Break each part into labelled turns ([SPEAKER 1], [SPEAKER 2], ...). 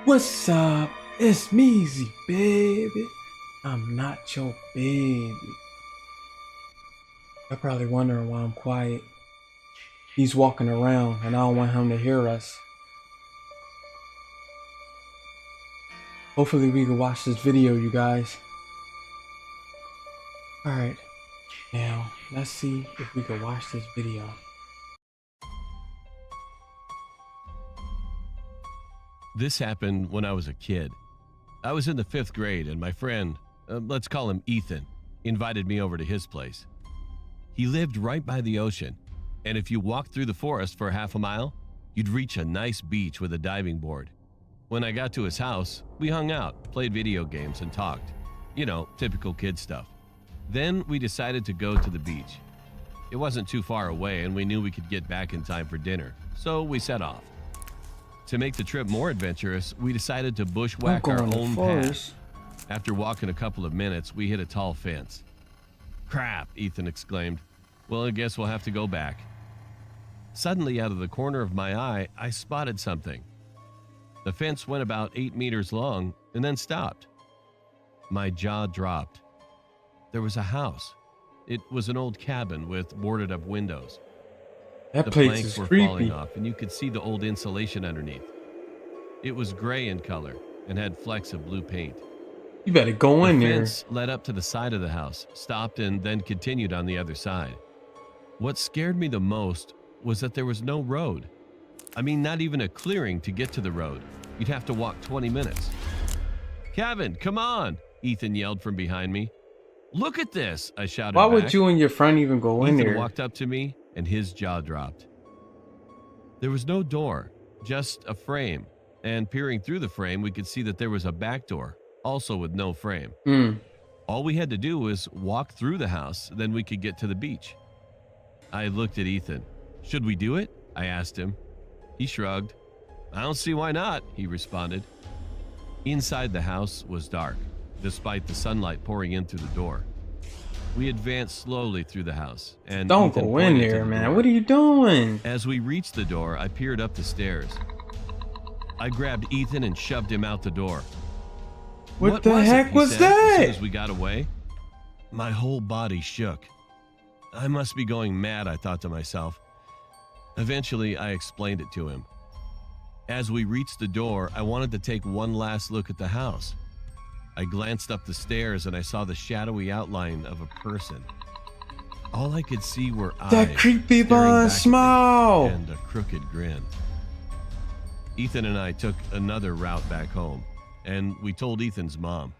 [SPEAKER 1] What's up? It's me, Z baby. I'm not your baby. You're probably wondering why I'm quiet. He's walking around and I don't want him to hear us. Hopefully we can watch this video, you guys. Alright, now let's see if we can watch this video.
[SPEAKER 2] This happened when I was a kid. I was in the 5th grade and my friend, let's call him Ethan, invited me over to his place. He lived right by the ocean, and if you walked through the forest for half a mile, you'd reach a nice beach with a diving board. When I got to his house, we hung out, played video games, and talked. You know, typical kid stuff. Then we decided to go to the beach. It wasn't too far away and we knew we could get back in time for dinner, so we set off. To make the trip more adventurous, we decided to bushwhack our own path. After walking a couple of minutes, we hit a tall fence. "Crap," Ethan exclaimed. "Well, I guess we'll have to go back." Suddenly, out of the corner of my eye, I spotted something. The fence went about 8 meters long and then stopped. My jaw dropped. There was a house. It was an old cabin with boarded up windows.
[SPEAKER 1] That
[SPEAKER 2] The
[SPEAKER 1] place
[SPEAKER 2] planks
[SPEAKER 1] is
[SPEAKER 2] were
[SPEAKER 1] creepy.
[SPEAKER 2] falling off, and you could see the old insulation underneath. It was gray in color and had flecks of blue paint.
[SPEAKER 1] You better go in
[SPEAKER 2] The
[SPEAKER 1] there.
[SPEAKER 2] fence led up to the side of the house, stopped, and then continued on the other side. What scared me the most was that there was no road. I mean, not even a clearing to get to the road. You'd have to walk 20 minutes. "Kevin, come on!" Ethan yelled from behind me. "Look at this!" I shouted
[SPEAKER 1] Why
[SPEAKER 2] back.
[SPEAKER 1] would you and your friend even go in
[SPEAKER 2] Ethan
[SPEAKER 1] there?
[SPEAKER 2] walked up to me, and his jaw dropped. There was no door, just a frame, and peering through the frame, we could see that there was a back door, also with no frame. All we had to do was walk through the house, then we could get to the beach. I looked at Ethan. "Should we do it?" I asked him. He shrugged. "I don't see why not," he responded. Inside the house was dark, despite the sunlight pouring in through the door. We advanced slowly through the house, and
[SPEAKER 1] Don't
[SPEAKER 2] Ethan
[SPEAKER 1] go in
[SPEAKER 2] pointed to
[SPEAKER 1] there,
[SPEAKER 2] the
[SPEAKER 1] man.
[SPEAKER 2] door.
[SPEAKER 1] What are you doing?
[SPEAKER 2] As we reached the door, I peered up the stairs. I grabbed Ethan and shoved him out the door.
[SPEAKER 1] What the
[SPEAKER 2] was it?"
[SPEAKER 1] heck
[SPEAKER 2] he
[SPEAKER 1] was
[SPEAKER 2] said as soon
[SPEAKER 1] that?
[SPEAKER 2] as we got away. My whole body shook. I must be going mad, I thought to myself. Eventually, I explained it to him. As we reached the door, I wanted to take one last look at the house. I glanced up the stairs and I saw the shadowy outline of a person. All I could see were eyes,
[SPEAKER 1] That creepy
[SPEAKER 2] staring back at me,
[SPEAKER 1] smile.
[SPEAKER 2] and a crooked grin. Ethan and I took another route back home, and we told Ethan's mom.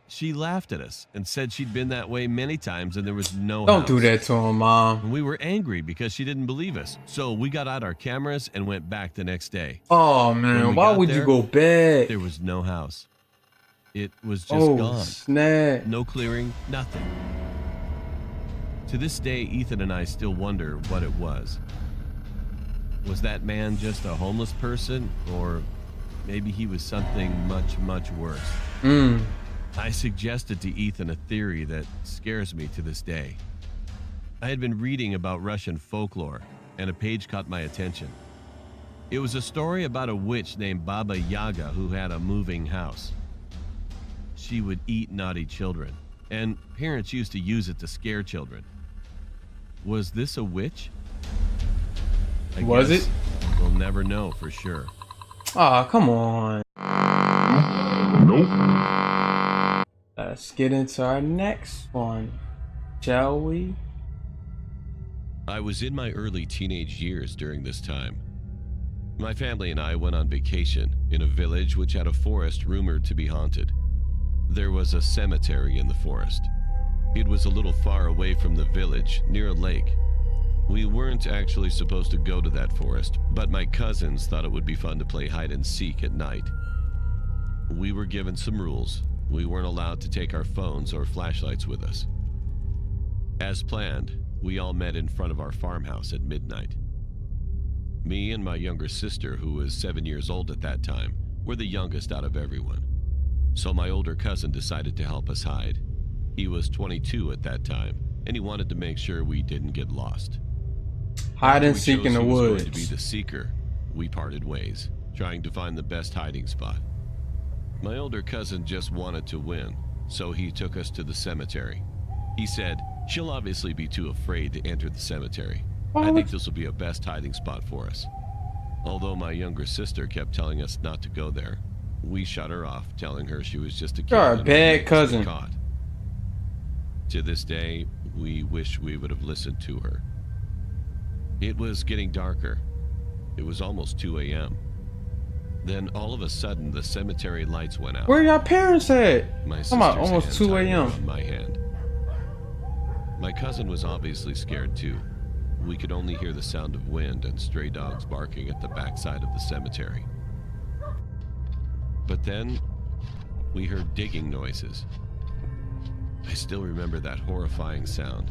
[SPEAKER 2] She laughed at us and said she'd been that way many times and there was no
[SPEAKER 1] Don't
[SPEAKER 2] house.
[SPEAKER 1] do that to him, Mom.
[SPEAKER 2] And we were angry because she didn't believe us. So we got out our cameras and went back the next day.
[SPEAKER 1] Oh
[SPEAKER 2] When
[SPEAKER 1] man,
[SPEAKER 2] we
[SPEAKER 1] why
[SPEAKER 2] got
[SPEAKER 1] would
[SPEAKER 2] there,
[SPEAKER 1] you go back?
[SPEAKER 2] There was no house. It was just
[SPEAKER 1] Oh
[SPEAKER 2] gone.
[SPEAKER 1] snap!
[SPEAKER 2] No clearing, nothing. To this day, Ethan and I still wonder what it was. Was that man just a homeless person? Or maybe he was something much, much worse? I suggested to Ethan a theory that scares me to this day. I had been reading about Russian folklore, and a page caught my attention. It was a story about a witch named Baba Yaga who had a moving house. She would eat naughty children, and parents used to use it to scare children. Was this a witch? I
[SPEAKER 1] Was
[SPEAKER 2] guess
[SPEAKER 1] it?
[SPEAKER 2] We'll never know for sure.
[SPEAKER 1] Oh, come on.
[SPEAKER 3] Nope.
[SPEAKER 1] Let's get into our next one, shall we?
[SPEAKER 2] I was in my early teenage years during this time. My family and I went on vacation in a village which had a forest rumored to be haunted. There was a cemetery in the forest. It was a little far away from the village, near a lake. We weren't actually supposed to go to that forest, but my cousins thought it would be fun to play hide and seek at night. We were given some rules. We weren't allowed to take our phones or flashlights with us. As planned, we all met in front of our farmhouse at midnight. Me and my younger sister, who was 7 years old at that time, were the youngest out of everyone. So my older cousin decided to help us hide. He was 22 at that time, and he wanted to make sure we didn't get lost.
[SPEAKER 1] Hide and
[SPEAKER 2] We
[SPEAKER 1] seek in
[SPEAKER 2] chose
[SPEAKER 1] the
[SPEAKER 2] who was going to be
[SPEAKER 1] woods.
[SPEAKER 2] the seeker. We parted ways, trying to find the best hiding spot. My older cousin just wanted to win, so he took us to the cemetery. He said, she'll obviously be too afraid to enter the cemetery. I think this will be a best hiding spot for us. Although my younger sister kept telling us not to go there, we shut her off, telling her she was just a kid.
[SPEAKER 1] You're a bad cousin.
[SPEAKER 2] Caught. To this day, we wish we would have listened to her. It was getting darker. It was almost 2 a.m. Then all of a sudden, the cemetery lights went out.
[SPEAKER 1] Where your parents at?
[SPEAKER 2] My
[SPEAKER 1] I'm about
[SPEAKER 2] sister's
[SPEAKER 1] almost
[SPEAKER 2] hand
[SPEAKER 1] 2
[SPEAKER 2] tightened
[SPEAKER 1] a.m.
[SPEAKER 2] around my hand. My cousin was obviously scared too. We could only hear the sound of wind and stray dogs barking at the backside of the cemetery. But then, we heard digging noises. I still remember that horrifying sound.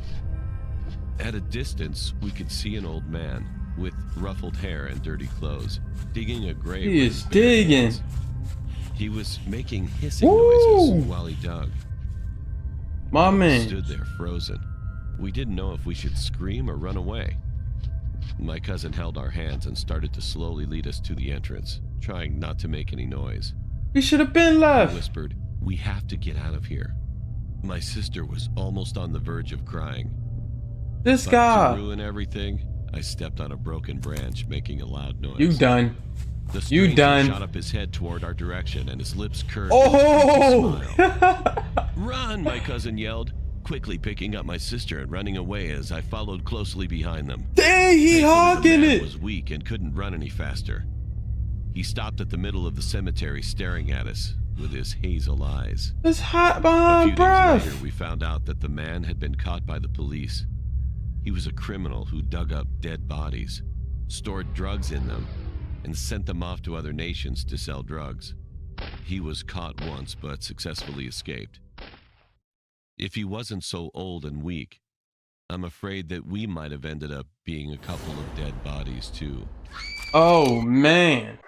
[SPEAKER 2] At a distance, we could see an old man with ruffled hair and dirty clothes digging a grave.
[SPEAKER 1] He is digging.
[SPEAKER 2] He was making hissing noises while he dug.
[SPEAKER 1] My
[SPEAKER 2] We
[SPEAKER 1] man.
[SPEAKER 2] stood there frozen. We didn't know if we should scream or run away. My cousin held our hands and started to slowly lead us to the entrance, trying not to make any noise.
[SPEAKER 1] We should have been
[SPEAKER 2] He
[SPEAKER 1] left.
[SPEAKER 2] whispered, "We have to get out of here." My sister was almost on the verge of crying.
[SPEAKER 1] This
[SPEAKER 2] But
[SPEAKER 1] guy.
[SPEAKER 2] to ruin everything, I stepped on a broken branch, making a loud noise.
[SPEAKER 1] You done.
[SPEAKER 2] The
[SPEAKER 1] You
[SPEAKER 2] stranger
[SPEAKER 1] done.
[SPEAKER 2] shot up his head toward our direction, and his lips curved.
[SPEAKER 1] Oh!
[SPEAKER 2] into a smile. Run! My cousin yelled, quickly picking up my sister and running away as I followed closely behind them.
[SPEAKER 1] Dang, he
[SPEAKER 2] Thankfully, the
[SPEAKER 1] hogging
[SPEAKER 2] man
[SPEAKER 1] it.
[SPEAKER 2] was weak and couldn't run any faster. He stopped at the middle of the cemetery, staring at us with his hazel eyes.
[SPEAKER 1] It's hot
[SPEAKER 2] A
[SPEAKER 1] behind
[SPEAKER 2] few days later,
[SPEAKER 1] breath.
[SPEAKER 2] we found out that the man had been caught by the police. He was a criminal who dug up dead bodies, stored drugs in them, and sent them off to other nations to sell drugs. He was caught once, but successfully escaped. If he wasn't so old and weak, I'm afraid that we might have ended up being a couple of dead bodies too.
[SPEAKER 1] Oh man.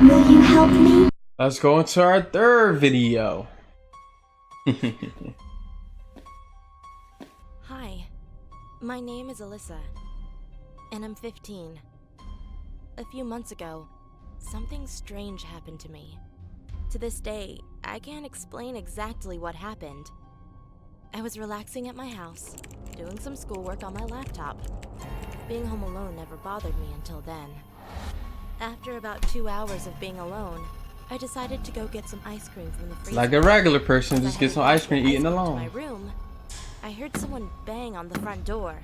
[SPEAKER 3] Will you help me?
[SPEAKER 1] Let's go into our third video.
[SPEAKER 3] Hi, my name is Alyssa, and I'm 15. A few months ago, something strange happened to me. To this day, I can't explain exactly what happened. I was relaxing at my house, doing some schoolwork on my laptop. Being home alone never bothered me until then. After about 2 hours of being alone, I decided to go get some ice cream from the freezer.
[SPEAKER 1] Like a regular person,
[SPEAKER 3] As I
[SPEAKER 1] just get some
[SPEAKER 3] headed
[SPEAKER 1] ice cream
[SPEAKER 3] to
[SPEAKER 1] eating
[SPEAKER 3] my
[SPEAKER 1] alone.
[SPEAKER 3] room, I heard someone bang on the front door.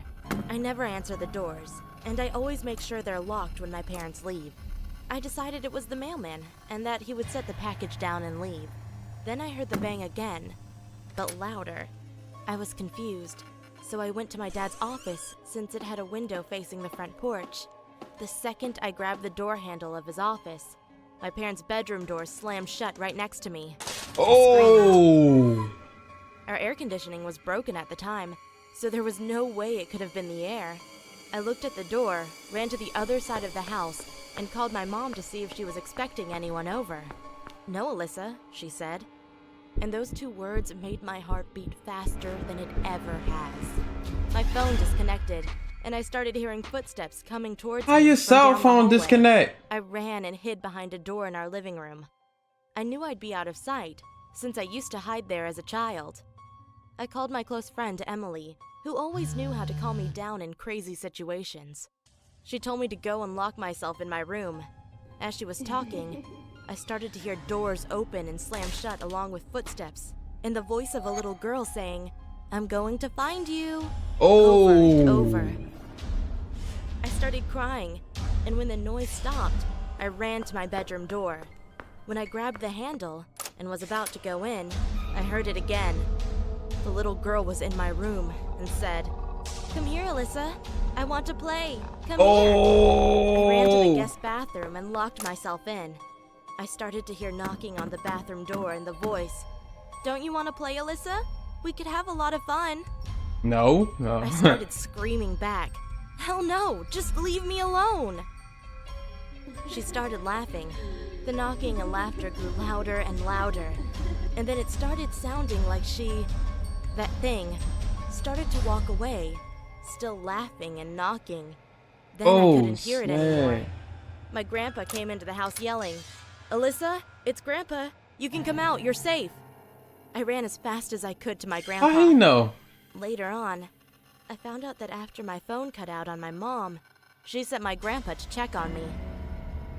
[SPEAKER 3] I never answer the doors, and I always make sure they're locked when my parents leave. I decided it was the mailman, and that he would set the package down and leave. Then I heard the bang again, but louder. I was confused, so I went to my dad's office since it had a window facing the front porch. The second I grabbed the door handle of his office, my parents' bedroom door slammed shut right next to me.
[SPEAKER 1] Oh!
[SPEAKER 3] Our air conditioning was broken at the time, so there was no way it could have been the air. I looked at the door, ran to the other side of the house, and called my mom to see if she was expecting anyone over. "No, Alyssa," she said. And those 2 words made my heart beat faster than it ever has. My phone disconnected, and I started hearing footsteps coming towards
[SPEAKER 1] How
[SPEAKER 3] me
[SPEAKER 1] your
[SPEAKER 3] from
[SPEAKER 1] cell
[SPEAKER 3] down the
[SPEAKER 1] phone
[SPEAKER 3] hallway.
[SPEAKER 1] disconnect?
[SPEAKER 3] I ran and hid behind a door in our living room. I knew I'd be out of sight, since I used to hide there as a child. I called my close friend Emily, who always knew how to calm me down in crazy situations. She told me to go and lock myself in my room. As she was talking, I started to hear doors open and slam shut along with footsteps, and the voice of a little girl saying, "I'm going to find you," over and over. I started crying, and when the noise stopped, I ran to my bedroom door. When I grabbed the handle and was about to go in, I heard it again. The little girl was in my room and said, "Come here, Alyssa. I want to play. Come here." I ran to the guest bathroom and locked myself in. I started to hear knocking on the bathroom door and the voice, "Don't you want to play, Alyssa? We could have a lot of fun."
[SPEAKER 1] No.
[SPEAKER 3] I started screaming back, "Hell no, just leave me alone." She started laughing. The knocking and laughter grew louder and louder. And then it started sounding like that thing, started to walk away, still laughing and knocking. Then I couldn't hear it anymore.
[SPEAKER 1] snap.
[SPEAKER 3] My grandpa came into the house yelling, Alyssa, it's Grandpa. You can come out, you're safe. I ran as fast as I could to my grandpa.
[SPEAKER 1] How he know?
[SPEAKER 3] Later on, I found out that after my phone cut out on my mom, she sent my grandpa to check on me.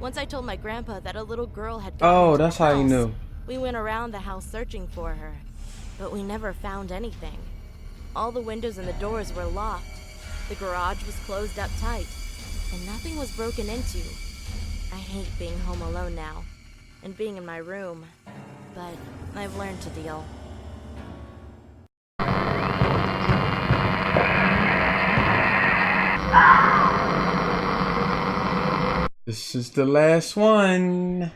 [SPEAKER 3] Once I told my grandpa that a little girl had gotten
[SPEAKER 1] Oh,
[SPEAKER 3] into
[SPEAKER 1] that's
[SPEAKER 3] the
[SPEAKER 1] how he
[SPEAKER 3] house,
[SPEAKER 1] knew.
[SPEAKER 3] we went around the house searching for her, but we never found anything. All the windows and the doors were locked. The garage was closed up tight, and nothing was broken into. I hate being home alone now, and being in my room, but I've learned to deal.
[SPEAKER 1] This is the last one.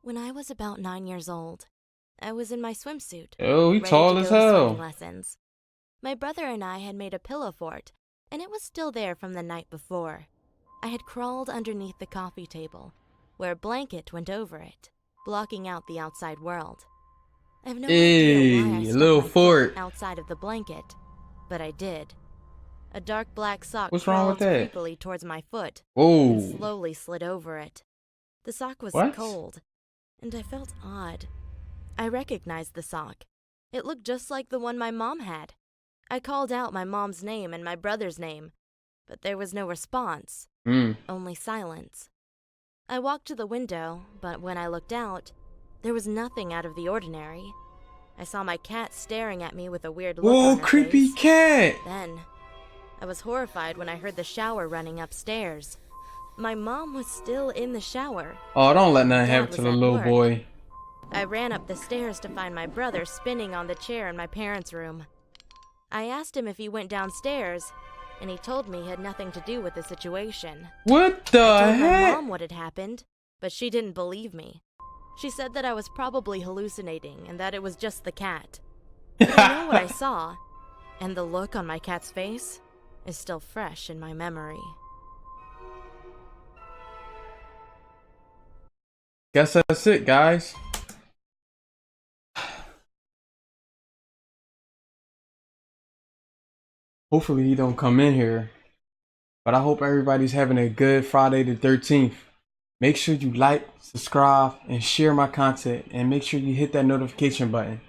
[SPEAKER 3] When I was about 9 years old, I was in my swimsuit,
[SPEAKER 1] Oh, he
[SPEAKER 3] ready
[SPEAKER 1] tall
[SPEAKER 3] to
[SPEAKER 1] as
[SPEAKER 3] go to swimming
[SPEAKER 1] hell.
[SPEAKER 3] lessons. My brother and I had made a pillow fort, and it was still there from the night before. I had crawled underneath the coffee table, where a blanket went over it, blocking out the outside world. I have no idea why I
[SPEAKER 1] Hey,
[SPEAKER 3] stuck
[SPEAKER 1] little
[SPEAKER 3] my
[SPEAKER 1] fort.
[SPEAKER 3] foot outside of the blanket, but I did. A dark black sock
[SPEAKER 1] What's wrong with
[SPEAKER 3] crawled
[SPEAKER 1] that?
[SPEAKER 3] creepily towards my foot and
[SPEAKER 1] Whoa.
[SPEAKER 3] slowly slid over it. The sock was
[SPEAKER 1] What?
[SPEAKER 3] cold, and I felt odd. I recognized the sock. It looked just like the one my mom had. I called out my mom's name and my brother's name, but there was no response, only silence. I walked to the window, but when I looked out, there was nothing out of the ordinary. I saw my cat staring at me with a weird look
[SPEAKER 1] Whoa,
[SPEAKER 3] on her
[SPEAKER 1] creepy
[SPEAKER 3] face.
[SPEAKER 1] cat.
[SPEAKER 3] Then, I was horrified when I heard the shower running upstairs. My mom was still in the shower.
[SPEAKER 1] Oh, don't let nothing
[SPEAKER 3] Dad
[SPEAKER 1] happen
[SPEAKER 3] was
[SPEAKER 1] to the
[SPEAKER 3] at
[SPEAKER 1] little
[SPEAKER 3] work.
[SPEAKER 1] boy.
[SPEAKER 3] I ran up the stairs to find my brother spinning on the chair in my parents' room. I asked him if he went downstairs, and he told me he had nothing to do with the situation.
[SPEAKER 1] What the
[SPEAKER 3] I told my
[SPEAKER 1] heck?
[SPEAKER 3] mom what had happened, but she didn't believe me. She said that I was probably hallucinating and that it was just the cat. But I know what I saw, and the look on my cat's face is still fresh in my memory.
[SPEAKER 1] Guess that's it, guys. Hopefully he don't come in here. But I hope everybody's having a good Friday the 13th. Make sure you like, subscribe, and share my content. And make sure you hit that notification button.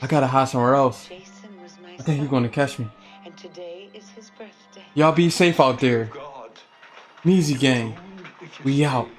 [SPEAKER 1] I gotta hide somewhere else. I think he's gonna catch me.
[SPEAKER 4] And today is his birthday.
[SPEAKER 1] Y'all be safe out there. Measy gang. We out.